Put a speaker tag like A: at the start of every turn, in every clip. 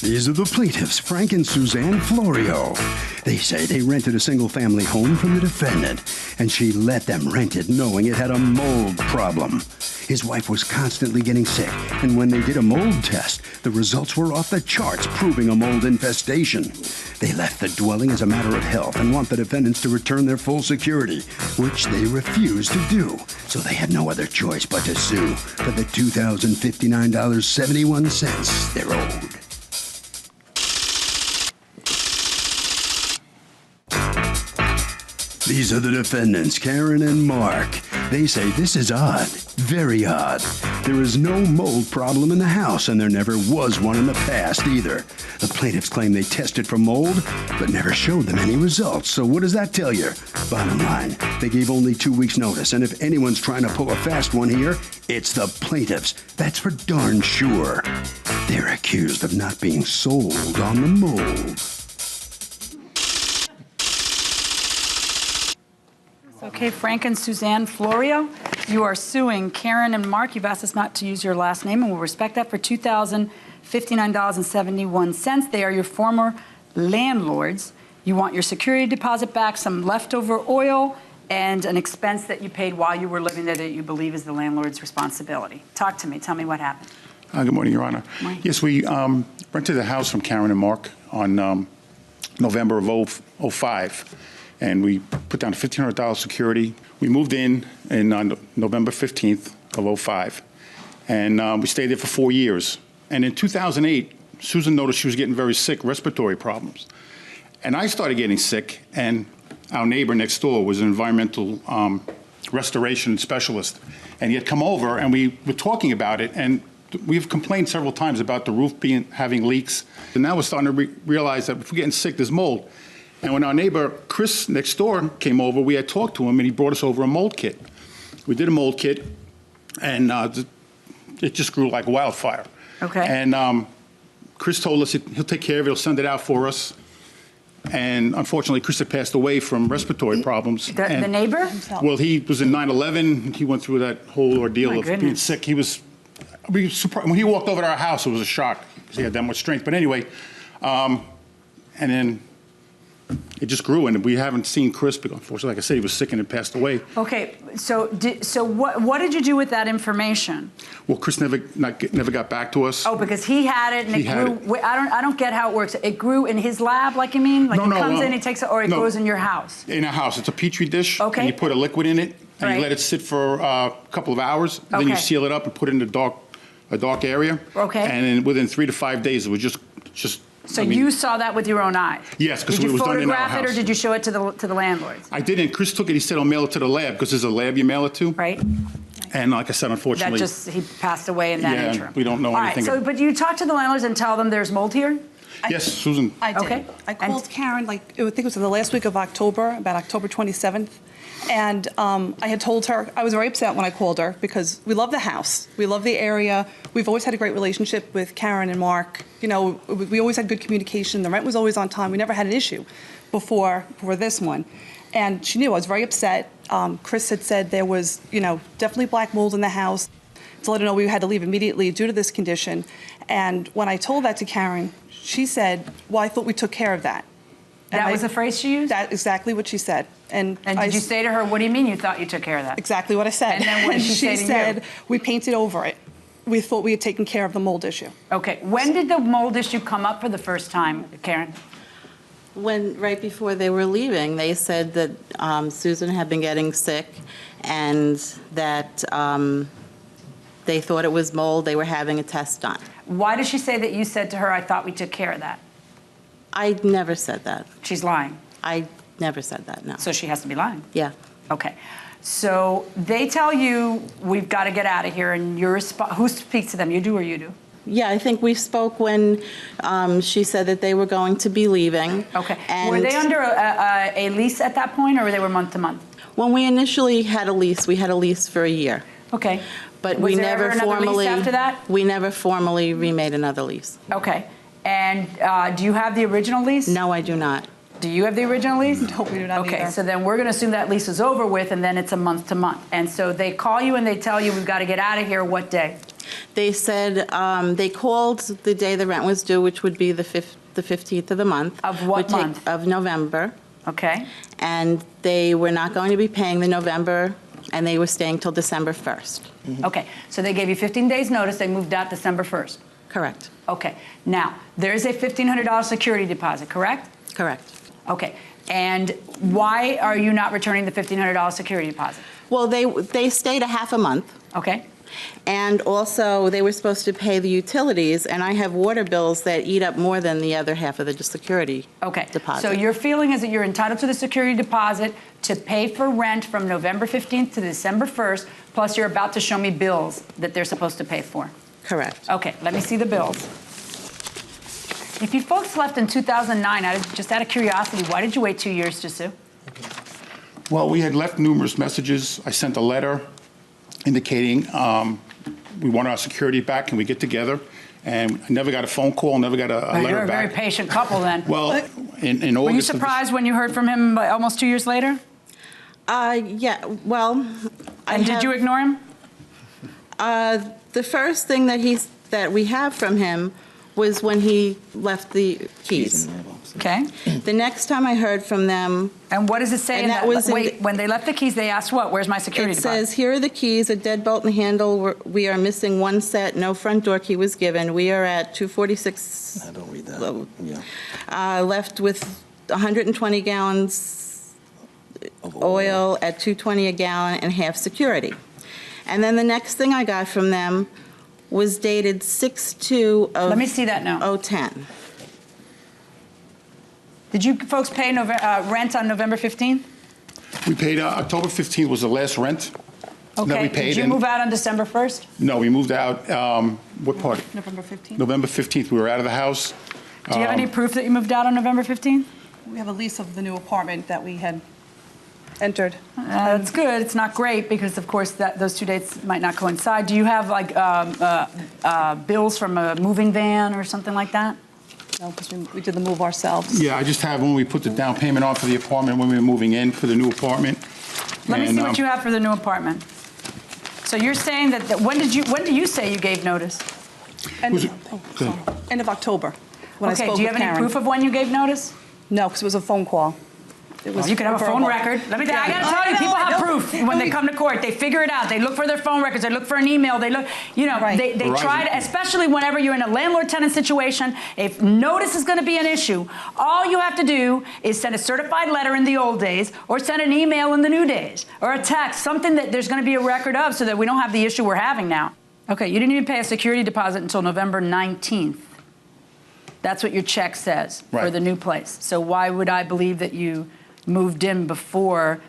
A: These are the plaintiffs, Frank and Suzanne Florio. They say they rented a single-family home from the defendant, and she let them rent it knowing it had a mold problem. His wife was constantly getting sick, and when they did a mold test, the results were off the charts, proving a mold infestation. They left the dwelling as a matter of health and want the defendants to return their full security, which they refused to do. So they had no other choice but to sue for the $2,059.71 they're owed. These are the defendants, Karen and Mark. They say this is odd, very odd. There is no mold problem in the house, and there never was one in the past either. The plaintiffs claim they tested for mold, but never showed them any results. So what does that tell you? Bottom line, they gave only 2 weeks' notice, and if anyone's trying to pull a fast one here, it's the plaintiffs. That's for darn sure. They're accused of not being sold on the mold.
B: Okay, Frank and Suzanne Florio, you are suing Karen and Mark. You've asked us not to use your last name, and we'll respect that, for $2,059.71. They are your former landlords. You want your security deposit back, some leftover oil, and an expense that you paid while you were living there that you believe is the landlord's responsibility. Talk to me. Tell me what happened.
C: Good morning, Your Honor.
B: Morning.
C: Yes, we rented the house from Karen and Mark on November of 2005. And we put down $1,500 security. We moved in on November 15th of 2005. And we stayed there for 4 years. And in 2008, Susan noticed she was getting very sick, respiratory problems. And I started getting sick, and our neighbor next door was an environmental restoration specialist. And he had come over, and we were talking about it, and we've complained several times about the roof having leaks. And now we're starting to realize that if we're getting sick, there's mold. And when our neighbor, Chris, next door came over, we had talked to him, and he brought us over a mold kit. We did a mold kit, and it just grew like wildfire.
B: Okay.
C: And Chris told us he'll take care of it, he'll send it out for us. And unfortunately, Chris had passed away from respiratory problems.
B: The neighbor?
C: Well, he was in 9/11. He went through that whole ordeal of being sick. He was surprised. When he walked over to our house, it was a shock, because he had that much strength. But anyway, and then it just grew, and we haven't seen Chris, because unfortunately, like I said, he was sick and had passed away.
B: Okay, so what did you do with that information?
C: Well, Chris never got back to us.
B: Oh, because he had it, and it grew. I don't get how it works. It grew in his lab, like you mean? Like he comes in, he takes it, or it grows in your house?
C: In a house. It's a Petri dish.
B: Okay.
C: And you put a liquid in it, and you let it sit for a couple of hours. And then you seal it up and put it in a dark area. Okay. And then within 3 to 5 days, it was just.
B: So you saw that with your own eyes?
C: Yes, because it was done in our house.
B: Did you photograph it, or did you show it to the landlords?
C: I didn't. Chris took it. He said, I'll mail it to the lab, because there's a lab you mail it to.
B: Right.
C: And like I said, unfortunately.
B: He passed away in that interim.
C: We don't know anything.
B: All right, but you talk to the landlords and tell them there's mold here?
C: Yes, Susan.
D: I did.
B: Okay.
D: I called Karen, I think it was the last week of October, about October 27th. And I had told her, I was very upset when I called her, because we love the house. We love the area. We've always had a great relationship with Karen and Mark. You know, we always had good communication. The rent was always on time. We never had an issue before this one. And she knew I was very upset. Chris had said there was, definitely black mold in the house. To let her know we had to leave immediately due to this condition. And when I told that to Karen, she said, well, I thought we took care of that.
B: That was the phrase she used?
D: That's exactly what she said. And
B: did you say to her, what do you mean you thought you took care of that?
D: Exactly what I said.
B: And then what did she say to you?
D: She said, we painted over it. We thought we had taken care of the mold issue.
B: Okay. When did the mold issue come up for the first time, Karen?
E: Right before they were leaving, they said that Susan had been getting sick, and that they thought it was mold. They were having a test done.
B: Why did she say that you said to her, I thought we took care of that?
E: I never said that.
B: She's lying.
E: I never said that, no.
B: So she has to be lying?
E: Yeah.
B: Okay. So they tell you, we've got to get out of here, and who speaks to them? You do or you do?
E: Yeah, I think we spoke when she said that they were going to be leaving.
B: Okay.
E: And
B: were they under a lease at that point, or they were month to month?
E: When we initially had a lease, we had a lease for a year.
B: Okay.
E: But
B: was
E: we
B: there
E: never
B: ever another
E: formally
B: lease after that?
E: We never formally remade another lease.
B: Okay. And do you have the original lease?
E: No, I do not.
B: Do you have the original lease?
D: No, we do not
B: Okay,
D: either.
B: so then we're going to assume that lease is over with, and then it's a month to month. And so they call you and they tell you, we've got to get out of here. What day?
E: They said they called the day the rent was due, which would be the 15th of the month.
B: Of what month?
E: Of November.
B: Okay.
E: And they were not going to be paying the November, and they were staying till December 1st.
B: Okay, so they gave you 15 days notice, they moved out December 1st.
E: Correct.
B: Okay, now, there is a $1,500 security deposit, correct?
E: Correct.
B: Okay, and why are you not returning the $1,500 security deposit?
E: Well, they stayed a half a month.
B: Okay,
E: And also, they were supposed to pay the utilities, and I have water bills that eat up more than the other half of the security
B: okay.
E: deposit.
B: So your feeling is that you're entitled to the security deposit to pay for rent from November 15th to December 1st, plus you're about to show me bills that they're supposed to pay for.
E: Correct.
B: Okay, let me see the bills. If you folks left in 2009, just out of curiosity, why did you wait 2 years to sue?
C: Well, we had left numerous messages. I sent a letter indicating we want our security back. Can we get together? And I never got a phone call, never got a letter
B: You're a very
C: back.
B: patient couple then.
C: Well, in August.
B: Were you
C: of this-
B: surprised when you heard from him almost 2 years later?
E: Yeah, well,
B: And did you ignore him?
E: The first thing that we have from him was when he left the keys.
B: Okay.
E: The next time I heard from them,
B: And what does it say?
E: And
B: in
E: that was in
B: wait,
E: the-
B: when they left the keys, they asked what? Where's my security
E: it
B: deposit?
E: says, here are the keys, a deadbolt and handle. We are missing one set, no front door key was given. We are at 246.
F: I don't read that.
E: Low.
F: Yeah.
E: Left with 120 gallons
F: Of
E: oil at 220 a gallon and half security. And then the next thing I got from them was dated 6/2 of
B: Let me see that now.
E: 010.
B: Did you folks pay rent on November 15th?
C: We paid, October 15th was the last rent that we paid.
B: Did you
C: and-
B: move out on December 1st?
C: No, we moved out, what part?
D: November 15th.
C: November 15th, we were out of the house.
B: Do you have any proof that you moved out on November 15th?
D: We have a lease of the new apartment that we had entered.
B: That's good. It's not great because, of course, those two dates might not coincide. Do you have like bills from a moving van or something like that?
D: No, because we did the move ourselves.
C: Yeah, I just have when we put the down payment on for the apartment, when we were moving in for the new apartment.
B: Let me
C: And,
B: see what you have for the new apartment. So you're saying that when do you say you gave notice?
D: End
C: Was
D: of,
C: it-
D: oh,
C: Go ahead.
D: sorry. End of October, when I
B: Okay,
D: spoke
B: do you
D: with
B: have any
D: Karen.
B: proof of when you gave notice?
D: No, because it was a phone call. It was
B: You could have a phone
D: verbal.
B: record. Let me tell you, I
D: Yeah.
B: gotta tell you,
D: I know,
B: people
D: I
B: have
D: know.
B: proof when they come to court. They figure it out. They look for their phone records. They look for an email. They look,
D: Right.
B: they
C: Verizon.
B: try to, especially whenever you're in a landlord-tenant situation, if notice is gonna be an issue, all you have to do is send a certified letter in the old days or send an email in the new days or a text, something that there's gonna be a record of so that we don't have the issue we're having now. Okay, you didn't even pay a security deposit until November 19th. That's what your check says for
C: Right.
B: the new place. So why would I believe that you moved in before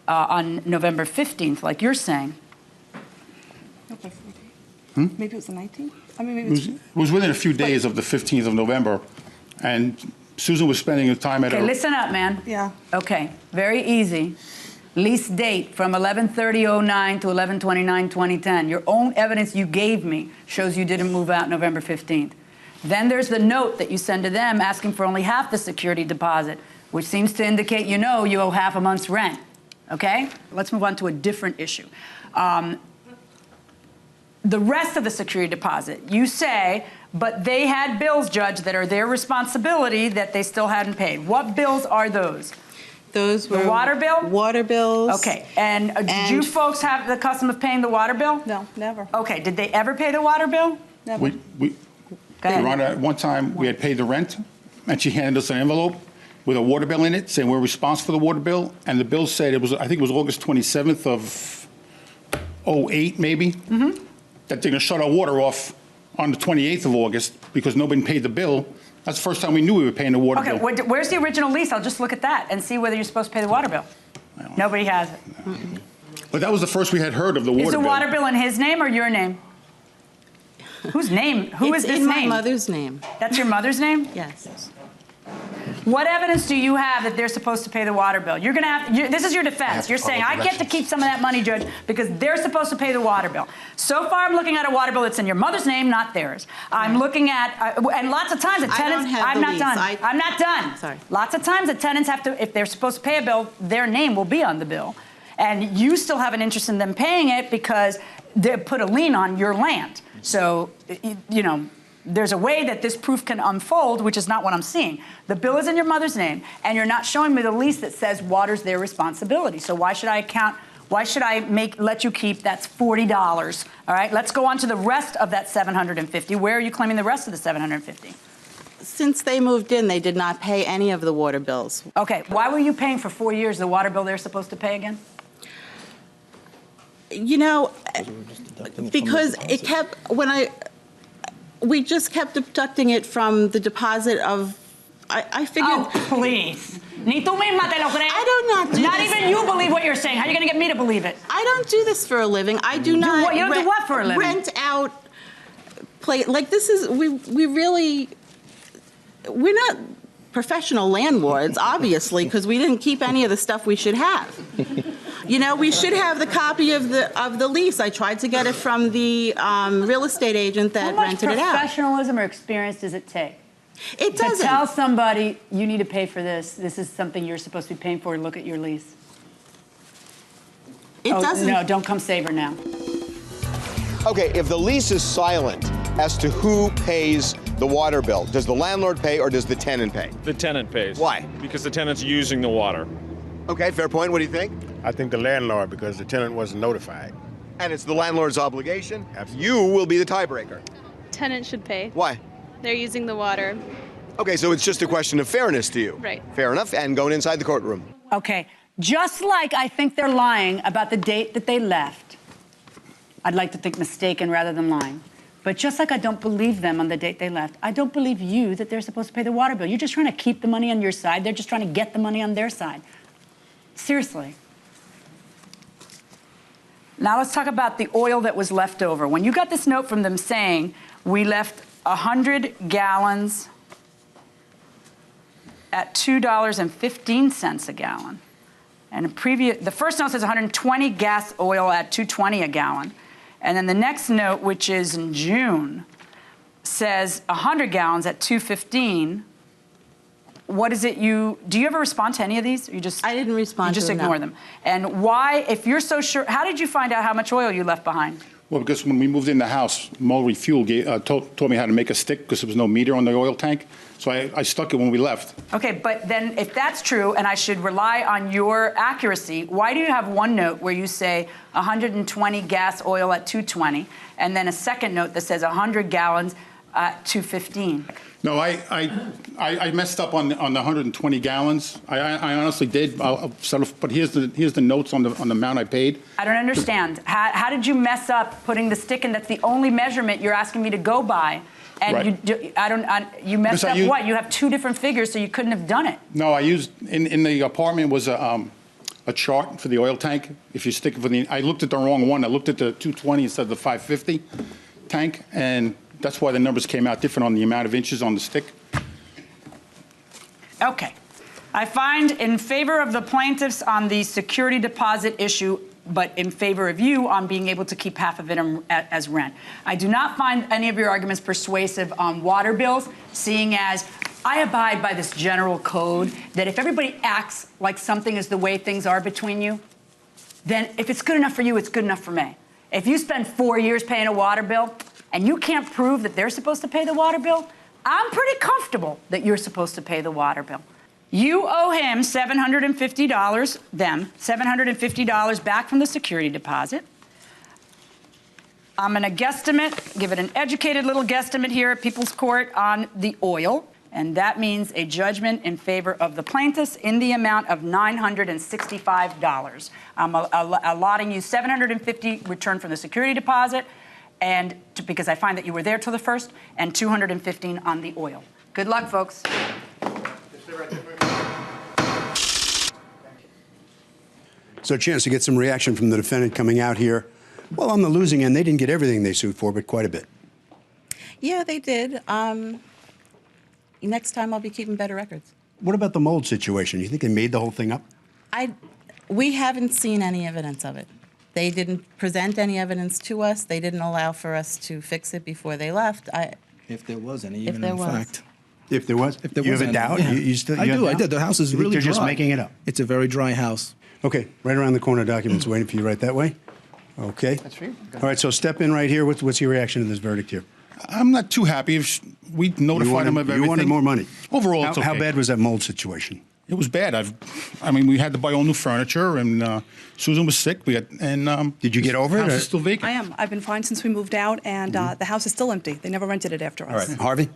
B: on November 15th, like you're saying?
D: Maybe it was the 19th? I mean, maybe
C: It was within a few days of the 15th of November, and Susan was spending her time at
B: Okay,
C: her...
B: listen up, man.
D: Yeah.
B: Okay, very easy. Lease date from 11/30/09 to 11/29/2010. Your own evidence you gave me shows you didn't move out November 15th. Then there's the note that you send to them asking for only half the security deposit, which seems to indicate you know you owe half a month's rent. Okay? Let's move on to a different issue. The rest of the security deposit, you say, but they had bills, Judge, that are their responsibility that they still hadn't paid. What bills are those?
E: Those
B: The
E: were
B: water bill?
E: Water bills.
B: Okay, and did you
E: And-
B: folks have the custom of paying the water bill?
D: No, never.
B: Okay, did they ever pay the water bill?
D: Never.
C: We,
B: Go ahead.
C: Your Honor, at one time, we had paid the rent, and she handed us an envelope with a water bill in it, saying we're responsible for the water bill, and the bill said, it was, I think it was August 27th of '08, maybe, that they're gonna shut our water off on the 28th of August because nobody paid the bill. That's the first time we knew we were paying the water
B: Okay,
C: bill.
B: where's the original lease? I'll just look at that and see whether you're supposed to pay the water bill. Nobody has it.
C: But that was the first we had heard of the water
B: Is
C: bill.
B: the water bill in his name or your name? Whose name? Who is
E: It's
B: this
E: in my
B: name?
E: mother's name.
B: That's your mother's name?
E: Yes.
B: What evidence do you have that they're supposed to pay the water bill? You're going to have, this is your defense. You're saying, I get to keep some of that money, Judge, because they're supposed to pay the water bill. So far, I'm looking at a water bill that's in your mother's name, not theirs. I'm looking at, and lots of times the
E: I
B: tenants,
E: don't have
B: I'm
E: the
B: not
E: lease.
B: done. I'm not done.
E: Sorry.
B: Lots of times the tenants have to, if they're supposed to pay a bill, their name will be on the bill. And you still have an interest in them paying it because they put a lien on your land. So, you know, there's a way that this proof can unfold, which is not what I'm seeing. The bill is in your mother's name, and you're not showing me the lease that says water's their responsibility. So why should I let you keep that's $40? All right, let's go on to the rest of that $750. Where are you claiming the rest of the $750?
E: Since they moved in, they did not pay any of the water bills.
B: Okay, why were you paying for 4 years the water bill they're supposed to pay again?
E: You know, because it kept, we just kept deducting it from the deposit of, I figured.
B: Oh, please. Ni tú misma te lo crees.
E: I do not do
B: Not
E: this.
B: even you believe what you're saying. How are you going to get me to believe it?
E: I don't do this for a living. I do not.
B: what? You don't do what for a living?
E: Rent out, like this is, we're not professional landlords, obviously, because we didn't keep any of the stuff we should have. You know, we should have the copy of the lease. I tried to get it from the real estate agent that rented it
B: How much
E: out.
B: professionalism or experience does it take?
E: It
B: To
E: doesn't.
B: tell somebody, you need to pay for this. This is something you're supposed to be paying for. Look at your lease.
E: It doesn't.
B: No, don't come save her now.
G: Okay, if the lease is silent as to who pays the water bill, does the landlord pay or does the tenant pay?
H: The tenant pays.
G: Why?
H: Because the tenant's using the water.
G: Okay, fair point. What do you think?
I: I think the landlord, because the tenant wasn't notified.
G: And it's the landlord's obligation.
I: Absolutely.
G: You will be the tiebreaker.
J: Tenant should pay.
G: Why?
J: They're using the water.
G: Okay, so it's just a question of fairness to you.
J: Right.
G: Fair enough. And going inside the courtroom.
B: Okay, just like I think they're lying about the date that they left, I'd like to think mistaken rather than lying. But just like I don't believe them on the date they left, I don't believe you that they're supposed to pay the water bill. You're just trying to keep the money on your side. They're just trying to get the money on their side. Seriously. Now let's talk about the oil that was left over. When you got this note from them saying we left 100 gallons at $2.15 a gallon, and the first note says 120 gas oil at $2.20 a gallon, and then the next note, which is in June, says 100 gallons at $2.15. What is it do you ever respond to any of these? Or you just
E: I didn't respond
B: You just
E: to them,
B: ignore
E: no.
B: them. And why, if you're so sure, how did you find out how much oil you left behind?
C: Well, because when we moved in the house, Mo Refuel told me how to make a stick because there was no meter on the oil tank. So I stuck it when we left.
B: Okay, but then if that's true and I should rely on your accuracy, why do you have one note where you say 120 gas oil at $2.20 and then a second note that says 100 gallons at $2.15?
C: No, I messed up on the 120 gallons. I honestly did. I'll settle, but here's the notes on the amount I paid.
B: I don't understand. How did you mess up putting the stick in? That's the only measurement you're asking me to go by. And
C: Right.
B: you messed
C: Because
B: up what? You have two different figures, so you couldn't have done it.
C: No, I used in the apartment was a chart for the oil tank. If you stick it for I looked at the wrong one. I looked at the 220 instead of the 550 tank, and that's why the numbers came out different on the amount of inches on the stick.
B: Okay. I find in favor of the plaintiffs on the security deposit issue, but in favor of you on being able to keep half of it as rent. I do not find any of your arguments persuasive on water bills, seeing as I abide by this general code that if everybody acts like something is the way things are between you, then if it's good enough for you, it's good enough for me. If you spend 4 years paying a water bill and you can't prove that they're supposed to pay the water bill, I'm pretty comfortable that you're supposed to pay the water bill. You owe him $750, $750 back from the security deposit. I'm going to guesstimate, give it an educated little guesstimate here at People's Court on the oil, and that means a judgment in favor of the plaintiffs in the amount of $965. I'm allotting you $750 returned from the security deposit, and because I find that you were there till the first, and $215 on the oil. Good luck, folks.
A: So a chance to get some reaction from the defendant coming out here. Well, on the losing end, they didn't get everything they sued for, but quite a bit.
E: Yeah, they did. Next time I'll be keeping better records.
A: What about the mold situation? You think they made the whole thing up?
E: We haven't seen any evidence of it. They didn't present any evidence to us. They didn't allow for us to fix it before they left.
K: If there was any,
E: If
K: even
E: there
K: in
E: was.
K: fact.
A: If there was?
K: If there
A: you
K: was
A: have a
K: any,
A: doubt?
K: yeah.
A: You still,
K: I
A: you have
K: do. I
A: doubt?
K: did. The house is
A: You think
K: really
A: they're
K: dry.
A: just making it up.
K: It's a very dry house.
A: Okay, right around the corner, documents waiting for you right that way. Okay.
C: That's for you.
A: All right, so step in right here. What's your reaction to this verdict here?
C: I'm not too happy. If we notified them of everything.
A: You wanted more money.
C: Overall, it's okay.
A: How bad was that mold situation?
C: It was bad. I mean, we had to buy all new furniture, and Susan was sick.
A: Did you get over it?
C: The house is still vacant.
D: I am. I've been fine since we moved out, and the house is still empty. They never rented it after us.
A: All right, Harvey?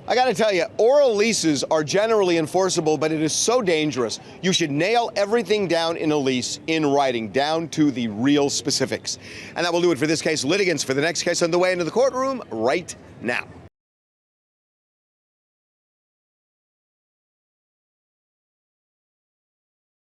G: I got to tell you, oral leases are generally enforceable, but it is so dangerous. You should nail everything down in a lease in writing, down to the real specifics. And that will do it for this case. Litigants for the next case on the way into the courtroom right now.